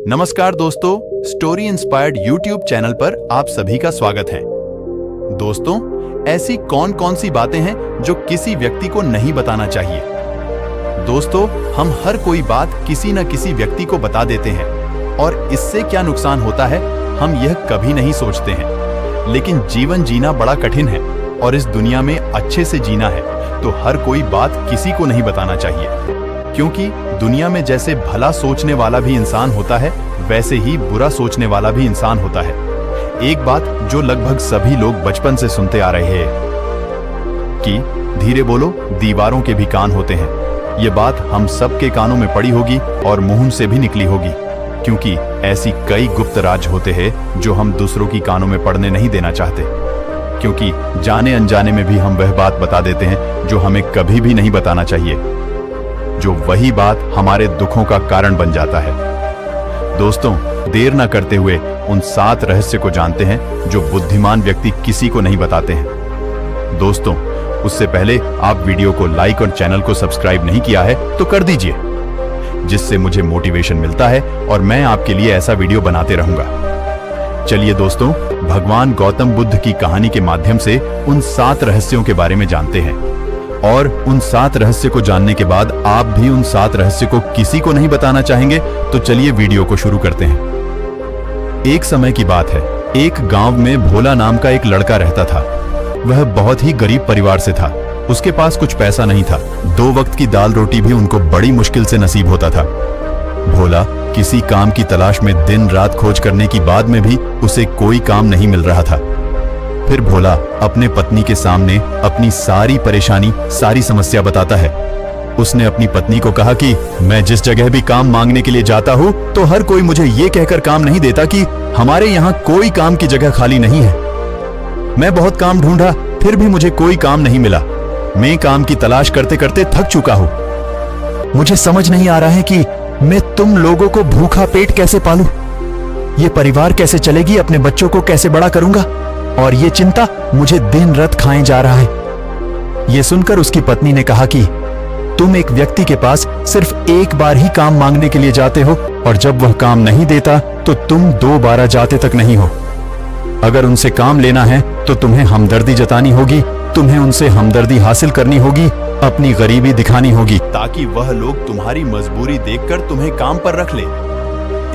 नमस्कार दोस्तों, story inspired YouTube channel पर आप सभी का स्वागत है। दोस्तों, ऐसी कौन कौन सी बातें हैं जो किसी व्यक्ति को नहीं बताना चाहिए। दोस्तों, हम हर कोई बात किसी न किसी व्यक्ति को बता देते हैं और इससे क्या नुकसान होता है हम यह कभी नहीं सोचते हैं। लेकिन जीवन जीना बड़ा कठिन है और इस दुनिया में अच्छे से जीना है तो हर कोई बात किसी को नहीं बताना चाहिए, क्योंकि दुनिया में जैसे भला सोचने वाला भी इंसान होता है वैसे ही बुरा सोचने वाला भी इंसान होता है। एक बात जो लगभग सभी लोग बचपन से सुनते आ रहे हैं कि धीरे बोलो दीवारों के भी कान होते हैं। ये बात हम सबके कानों में पड़ी होगी और मुंह से भी निकली होगी, क्योंकि ऐसी कई गुप्त राज होते हैं जो हम दूसरों की कानों में पड़ने नहीं देना चाहते, क्योंकि जाने अनजाने में भी हम वह बात बता देते हैं जो हमें कभी भी नहीं बताना चाहिए, जो वही बात हमारे दुखों का कारण बन जाता है। दोस्तों, देर न करते हुए उन 7 रहस्य को जानते हैं जो बुद्धिमान व्यक्ति किसी को नहीं बताते हैं। दोस्तों, उससे पहले आप वीडियो को लाइक और चैनल को सब्सक्राइब नहीं किया है तो कर दीजिए, जिससे मुझे मोटिवेशन मिलता है और मैं आपके लिए ऐसा वीडियो बनाते रहूंगा। चलिए दोस्तों, भगवान गौतम बुद्ध की कहानी के माध्यम से उन 7 रहस्यों के बारे में जानते हैं और उन 7 रहस्य को जानने के बाद आप भी उन 7 रहस्य को किसी को नहीं बताना चाहेंगे तो चलिए वीडियो को शुरू करते हैं। एक समय की बात है, एक गांव में भोला नाम का एक लड़का रहता था। वह बहुत ही गरीब परिवार से था। उसके पास कुछ पैसा नहीं था। 2 वक्त की दाल रोटी भी उनको बड़ी मुश्किल से नसीब होता था। भोला किसी काम की तलाश में दिन रात खोज करने की बाद में भी उसे कोई काम नहीं मिल रहा था। फिर भोला अपने पत्नी के सामने अपनी सारी परेशानी, सारी समस्या बताता है। उसने अपनी पत्नी को कहा कि मैं जिस जगह भी काम मांगने के लिए जाता हूँ तो हर कोई मुझे ये कहकर काम नहीं देता कि हमारे यहाँ कोई काम की जगह खाली नहीं है। मैं बहुत काम ढूंढा फिर भी मुझे कोई काम नहीं मिला। मैं काम की तलाश करते करते थक चुका हूँ। मुझे समझ नहीं आ रहा है कि मैं तुम लोगों को भूखा पेट कैसे पालूं, ये परिवार कैसे चलेगी, अपने बच्चों को कैसे बड़ा करूंगा, और ये चिंता मुझे दिन रात खाए जा रहा है। ये सुनकर उसकी पत्नी ने कहा कि तुम एक व्यक्ति के पास सिर्फ एक बार ही काम मांगने के लिए जाते हो और जब वह काम नहीं देता तो तुम दोबारा जाते तक नहीं हो। अगर उनसे काम लेना है तो तुम्हें हमदर्दी जतानी होगी, तुम्हें उनसे हमदर्दी हासिल करनी होगी, अपनी गरीबी दिखानी होगी, ताकि वह लोग तुम्हारी मजबूरी देखकर तुम्हें काम पर रख ले।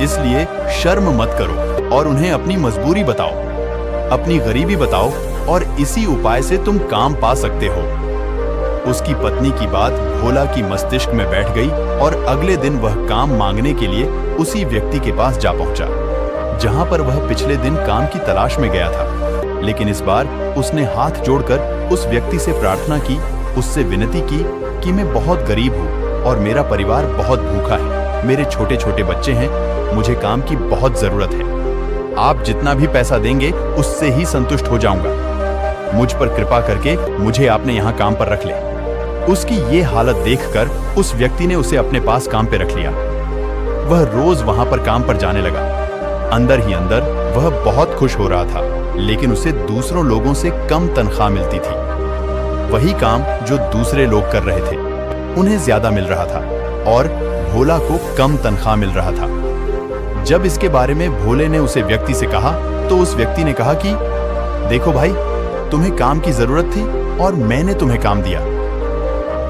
इसलिए शर्म मत करो और उन्हें अपनी मजबूरी बताओ, अपनी गरीबी बताओ और इसी उपाय से तुम काम पा सकते हो। उसकी पत्नी की बात भोला की मस्तिष्क में बैठ गई और अगले दिन वह काम मांगने के लिए उसी व्यक्ति के पास जा पहुंचा, जहां पर वह पिछले दिन काम की तलाश में गया था। लेकिन इस बार उसने हाथ जोड़कर उस व्यक्ति से प्रार्थना की, उससे विनती की कि मैं बहुत गरीब हूँ और मेरा परिवार बहुत भूखा है, मेरे छोटे छोटे बच्चे हैं, मुझे काम की बहुत जरूरत है। आप जितना भी पैसा देंगे उससे ही संतुष्ट हो जाऊंगा। मुझ पर कृपा करके मुझे आपने यहाँ काम पर रख ले। उसकी ये हालत देखकर उस व्यक्ति ने उसे अपने पास काम पे रख लिया। वह रोज वहां पर काम पर जाने लगा। अंदर ही अंदर वह बहुत खुश हो रहा था, लेकिन उसे दूसरों लोगों से कम तनख्वाह मिलती थी। वही काम जो दूसरे लोग कर रहे थे उन्हें ज्यादा मिल रहा था और भोला को कम तनख्वाह मिल रहा था। जब इसके बारे में भोले ने उसे व्यक्ति से कहा तो उस व्यक्ति ने कहा कि देखो भाई, तुम्हें काम की जरूरत थी और मैंने तुम्हें काम दिया।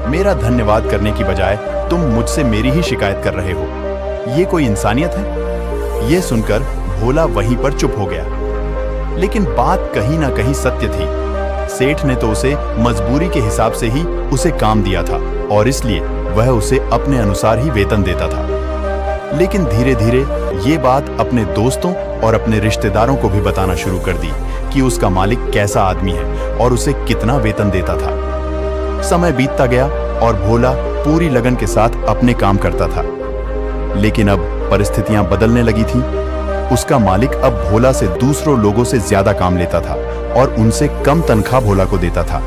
मेरा धन्यवाद करने की बजाय तुम मुझसे मेरी ही शिकायत कर रहे हो। ये कोई इंसानियत है? ये सुनकर भोला वहीं पर चुप हो गया। लेकिन बात कहीं ना कहीं सत्य थी। सेठ ने तो उसे मजबूरी के हिसाब से ही उसे काम दिया था और इसलिए वह उसे अपने अनुसार ही वेतन देता था। लेकिन धीरे धीरे ये बात अपने दोस्तों और अपने रिश्तेदारों को भी बताना शुरू कर दी कि उसका मालिक कैसा आदमी है और उसे कितना वेतन देता था। समय बीतता गया और भोला पूरी लगन के साथ अपने काम करता था। लेकिन अब परिस्थितियां बदलने लगी थीं। उसका मालिक अब भोला से दूसरों लोगों से ज्यादा काम लेता था और उनसे कम तनख्वाह भोला को देता था।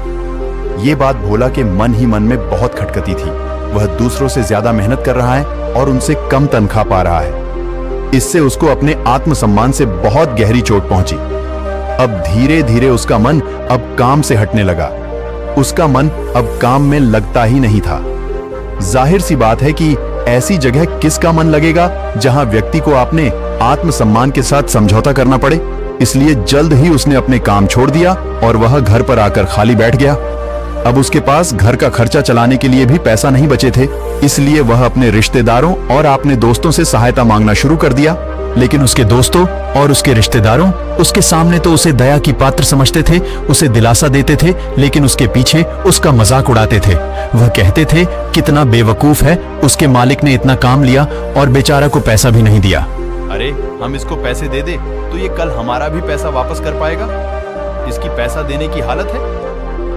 ये बात भोला के मन ही मन में बहुत खटकती थी। वह दूसरों से ज्यादा मेहनत कर रहा है और उनसे कम तनख्वाह पा रहा है। इससे उसको अपने आत्मसम्मान से बहुत गहरी चोट पहुंची। अब धीरे धीरे उसका मन अब काम से हटने लगा। उसका मन अब काम में लगता ही नहीं था। जाहिर सी बात है कि ऐसी जगह किसका मन लगेगा जहां व्यक्ति को अपने आत्मसम्मान के साथ समझौता करना पड़े। इसलिए जल्द ही उसने अपने काम छोड़ दिया और वह घर पर आकर खाली बैठ गया। अब उसके पास घर का खर्चा चलाने के लिए भी पैसा नहीं बचे थे, इसलिए वह अपने रिश्तेदारों और अपने दोस्तों से सहायता मांगना शुरू कर दिया। लेकिन उसके दोस्तों और उसके रिश्तेदारों उसके सामने तो उसे दया की पात्र समझते थे, उसे दिलासा देते थे, लेकिन उसके पीछे उसका मजाक उड़ाते थे। वह कहते थे कितना बेवकूफ है, उसके मालिक ने इतना काम लिया और बेचारा को पैसा भी नहीं दिया। अरे हम इसको पैसे दे दे तो ये कल हमारा भी पैसा वापस कर पाएगा। इसकी पैसा देने की हालत है,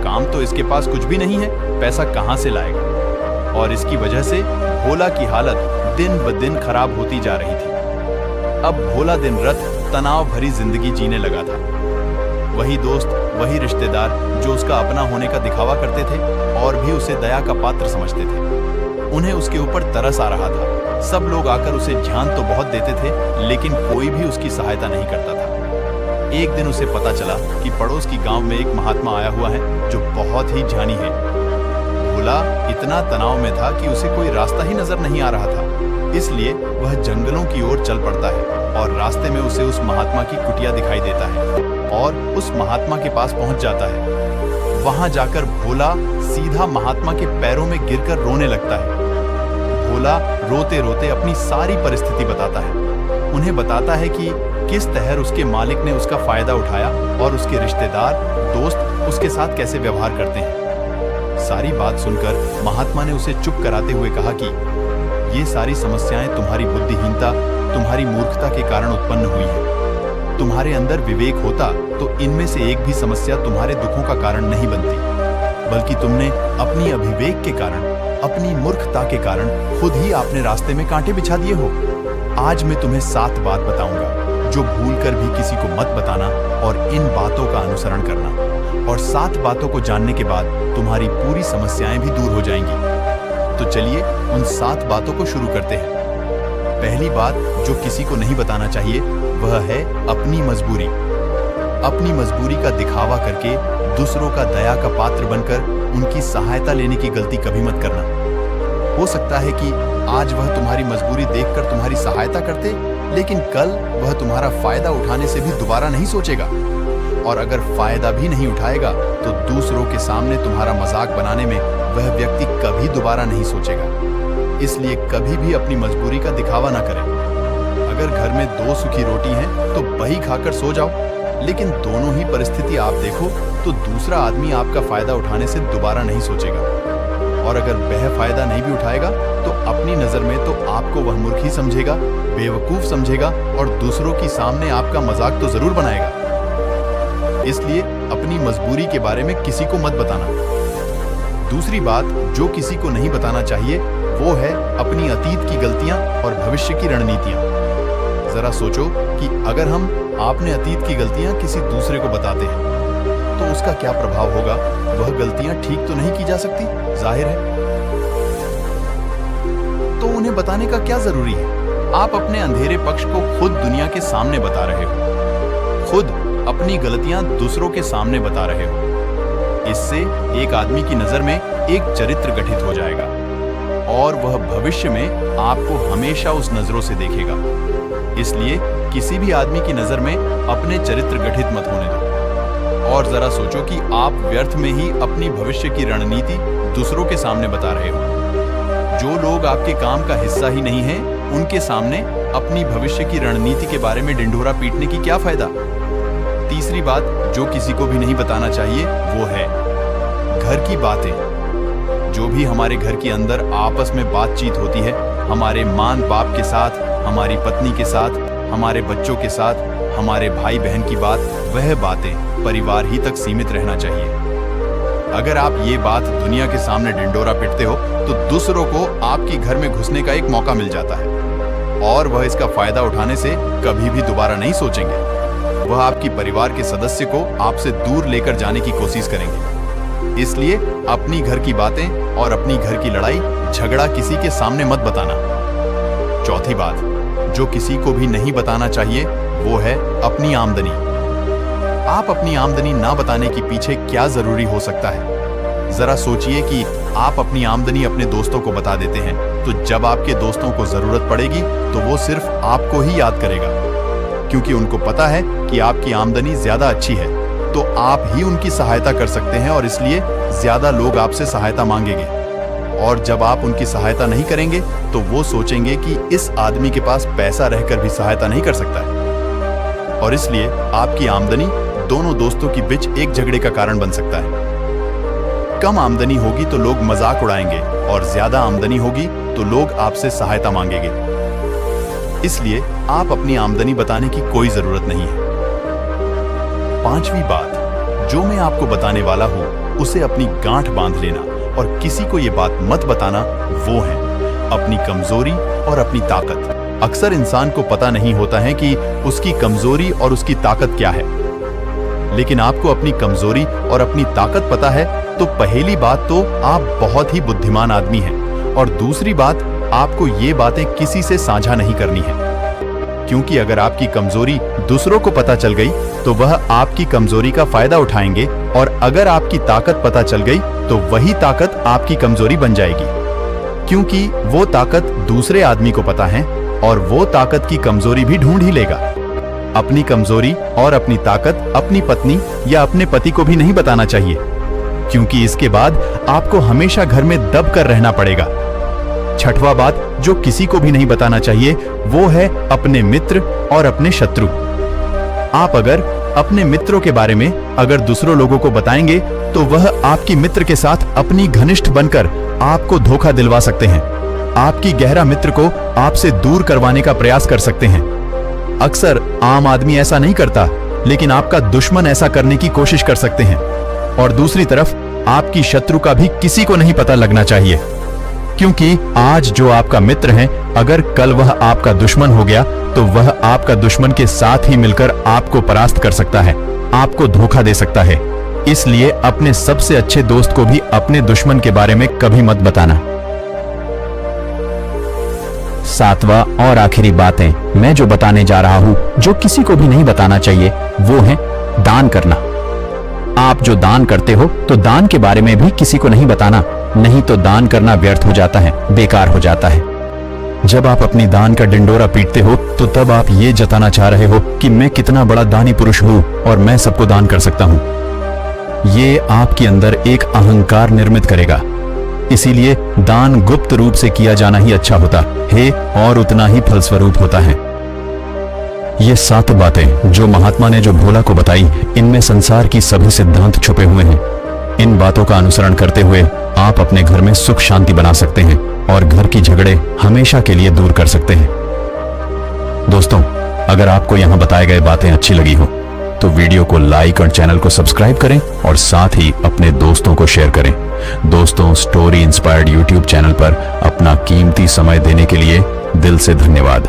काम तो इसके पास कुछ भी नहीं है, पैसा कहां से लाएगा। और इसकी वजह से भोला की हालत दिन ब दिन खराब होती जा रही थी। अब भोला दिन रात तनाव भरी जिंदगी जीने लगा था। वही दोस्त, वही रिश्तेदार जो उसका अपना होने का दिखावा करते थे और भी उसे दया का पात्र समझते थे, उन्हें उसके ऊपर तरस आ रहा था। सब लोग आकर उसे ध्यान तो बहुत देते थे, लेकिन कोई भी उसकी सहायता नहीं करता था। एक दिन उसे पता चला कि पड़ोस की गांव में एक महात्मा आया हुआ है जो बहुत ही ध्यानी है। भोला इतना तनाव में था कि उसे कोई रास्ता ही नजर नहीं आ रहा था, इसलिए वह जंगलों की ओर चल पड़ता है और रास्ते में उसे उस महात्मा की कुटिया दिखाई देता है और उस महात्मा के पास पहुंच जाता है। वहां जाकर भोला सीधा महात्मा के पैरों में गिरकर रोने लगता है। भोला रोते रोते अपनी सारी परिस्थिति बताता है। उन्हें बताता है कि किस तरह उसके मालिक ने उसका फायदा उठाया और उसके रिश्तेदार, दोस्त उसके साथ कैसे व्यवहार करते हैं। सारी बात सुनकर महात्मा ने उसे चुप कराते हुए कहा कि ये सारी समस्याएं तुम्हारी बुद्धिहीनता, तुम्हारी मूर्खता के कारण उत्पन्न हुई है। तुम्हारे अंदर विवेक होता तो इनमें से एक भी समस्या तुम्हारे दुखों का कारण नहीं बनती, बल्कि तुमने अपनी अभिवेक के कारण, अपनी मूर्खता के कारण खुद ही अपने रास्ते में कांटे बिछा दिए हो। आज मैं तुम्हें 7 बात बताऊंगा जो भूलकर भी किसी को मत बताना और इन बातों का अनुसरण करना, और 7 बातों को जानने के बाद तुम्हारी पूरी समस्याएं भी दूर हो जाएंगी। तो चलिए उन 7 बातों को शुरू करते हैं। पहली बात जो किसी को नहीं बताना चाहिए वह है अपनी मजबूरी। अपनी मजबूरी का दिखावा करके दूसरों का दया का पात्र बनकर उनकी सहायता लेने की गलती कभी मत करना। हो सकता है कि आज वह तुम्हारी मजबूरी देखकर तुम्हारी सहायता करते, लेकिन कल वह तुम्हारा फायदा उठाने से भी दोबारा नहीं सोचेगा, और अगर फायदा भी नहीं उठाएगा तो दूसरों के सामने तुम्हारा मजाक बनाने में वह व्यक्ति कभी दोबारा नहीं सोचेगा। इसलिए कभी भी अपनी मजबूरी का दिखावा ना करें। अगर घर में 2 सूखी रोटी हैं तो वही खाकर सो जाओ, लेकिन दोनों ही परिस्थिति आप देखो तो दूसरा आदमी आपका फायदा उठाने से दोबारा नहीं सोचेगा, और अगर वह फायदा नहीं भी उठाएगा तो अपनी नजर में तो आपको वह मूर्ख ही समझेगा, बेवकूफ समझेगा, और दूसरों की सामने आपका मजाक तो जरूर बनाएगा। इसलिए अपनी मजबूरी के बारे में किसी को मत बताना। दूसरी बात जो किसी को नहीं बताना चाहिए वो है अपनी अतीत की गलतियां और भविष्य की रणनीतियां। जरा सोचो कि अगर हम आपने अतीत की गलतियां किसी दूसरे को बताते हैं तो उसका क्या प्रभाव होगा। वह गलतियां ठीक तो नहीं की जा सकती, जाहिर है, तो उन्हें बताने का क्या जरूरी है। आप अपने अंधेरे पक्ष को खुद दुनिया के सामने बता रहे हो, खुद अपनी गलतियां दूसरों के सामने बता रहे हो। इससे एक आदमी की नजर में एक चरित्र गठित हो जाएगा और वह भविष्य में आपको हमेशा उस नजरों से देखेगा। इसलिए किसी भी आदमी की नजर में अपने चरित्र गठित मत होने दो, और जरा सोचो कि आप व्यर्थ में ही अपनी भविष्य की रणनीति दूसरों के सामने बता रहे हो। जो लोग आपके काम का हिस्सा ही नहीं है, उनके सामने अपनी भविष्य की रणनीति के बारे में ढिंढोरा पीटने की क्या फायदा। तीसरी बात जो किसी को भी नहीं बताना चाहिए वो है घर की बातें। जो भी हमारे घर के अंदर आपस में बातचीत होती है, हमारे माँ बाप के साथ, हमारी पत्नी के साथ, हमारे बच्चों के साथ, हमारे भाई बहन की बात, वह बातें परिवार ही तक सीमित रहना चाहिए। अगर आप ये बात दुनिया के सामने ढिंढोरा पीटते हो तो दूसरों को आपके घर में घुसने का एक मौका मिल जाता है और वह इसका फायदा उठाने से कभी भी दोबारा नहीं सोचेंगे। वह आपकी परिवार के सदस्य को आपसे दूर लेकर जाने की कोशिश करेंगे। इसलिए अपनी घर की बातें और अपनी घर की लड़ाई झगड़ा किसी के सामने मत बताना। चौथी बात जो किसी को भी नहीं बताना चाहिए वो है अपनी आमदनी। आप अपनी आमदनी ना बताने के पीछे क्या जरूरी हो सकता है। जरा सोचिए कि आप अपनी आमदनी अपने दोस्तों को बता देते हैं, तो जब आपके दोस्तों को जरूरत पड़ेगी तो वो सिर्फ आपको ही याद करेगा, क्योंकि उनको पता है कि आपकी आमदनी ज्यादा अच्छी है, तो आप ही उनकी सहायता कर सकते हैं और इसलिए ज्यादा लोग आपसे सहायता मांगेंगे। और जब आप उनकी सहायता नहीं करेंगे तो वो सोचेंगे कि इस आदमी के पास पैसा रहकर भी सहायता नहीं कर सकता है, और इसलिए आपकी आमदनी दोनों दोस्तों के बीच एक झगड़े का कारण बन सकता है। कम आमदनी होगी तो लोग मजाक उड़ाएंगे और ज्यादा आमदनी होगी तो लोग आपसे सहायता मांगेंगे। इसलिए आप अपनी आमदनी बताने की कोई जरूरत नहीं है। पांचवी बात जो मैं आपको बताने वाला हूं उसे अपनी गांठ बांध लेना और किसी को यह बात मत बताना, वो है अपनी कमजोरी और अपनी ताकत। अक्सर इंसान को पता नहीं होता है कि उसकी कमजोरी और उसकी ताकत क्या है, लेकिन आपको अपनी कमजोरी और अपनी ताकत पता है तो पहली बात तो आप बहुत ही बुद्धिमान आदमी हैं, और दूसरी बात आपको ये बातें किसी से साझा नहीं करनी है, क्योंकि अगर आपकी कमजोरी दूसरों को पता चल गई तो वह आपकी कमजोरी का फायदा उठाएंगे, और अगर आपकी ताकत पता चल गई तो वही ताकत आपकी कमजोरी बन जाएगी, क्योंकि वो ताकत दूसरे आदमी को पता है और वो ताकत की कमजोरी भी ढूंढ ही लेगा। अपनी कमजोरी और अपनी ताकत अपनी पत्नी या अपने पति को भी नहीं बताना चाहिए, क्योंकि इसके बाद आपको हमेशा घर में दब कर रहना पड़ेगा। छठवां बात जो किसी को भी नहीं बताना चाहिए वो है अपने मित्र और अपने शत्रु। आप अगर अपने मित्रों के बारे में अगर दूसरों लोगों को बताएंगे तो वह आपकी मित्र के साथ अपनी घनिष्ठ बनकर आपको धोखा दिलवा सकते हैं, आपकी गहरा मित्र को आपसे दूर करवाने का प्रयास कर सकते हैं। अक्सर आम आदमी ऐसा नहीं करता, लेकिन आपका दुश्मन ऐसा करने की कोशिश कर सकते हैं। और दूसरी तरफ आपकी शत्रु का भी किसी को नहीं पता लगना चाहिए, क्योंकि आज जो आपका मित्र है अगर कल वह आपका दुश्मन हो गया तो वह आपका दुश्मन के साथ ही मिलकर आपको परास्त कर सकता है, आपको धोखा दे सकता है। इसलिए अपने सबसे अच्छे दोस्त को भी अपने दुश्मन के बारे में कभी मत बताना। सातवां और आखिरी बातें मैं जो बताने जा रहा हूं जो किसी को भी नहीं बताना चाहिए वो है दान करना। आप जो दान करते हो तो दान के बारे में भी किसी को नहीं बताना, नहीं तो दान करना व्यर्थ हो जाता है, बेकार हो जाता है। जब आप अपनी दान का डिंडोरा पीटते हो तो तब आप ये जताना चाह रहे हो कि मैं कितना बड़ा दानी पुरुष हूं और मैं सबको दान कर सकता हूं। ये आपके अंदर एक अहंकार निर्मित करेगा। इसीलिए दान गुप्त रूप से किया जाना ही अच्छा होता है और उतना ही फलस्वरूप होता है। ये 7 बातें जो महात्मा ने जो भोला को बताई, इनमें संसार की सभी सिद्धांत छुपे हुए हैं। इन बातों का अनुसरण करते हुए आप अपने घर में सुख शांति बना सकते हैं और घर की झगड़े हमेशा के लिए दूर कर सकते हैं। दोस्तों, अगर आपको यहां बताए गए बातें अच्छी लगी हो तो वीडियो को लाइक और चैनल को सब्सक्राइब करें और साथ ही अपने दोस्तों को शेयर करें। दोस्तों, स्टोरी इंस्पायर्ड यूट्यूब चैनल पर अपना कीमती समय देने के लिए दिल से धन्यवाद।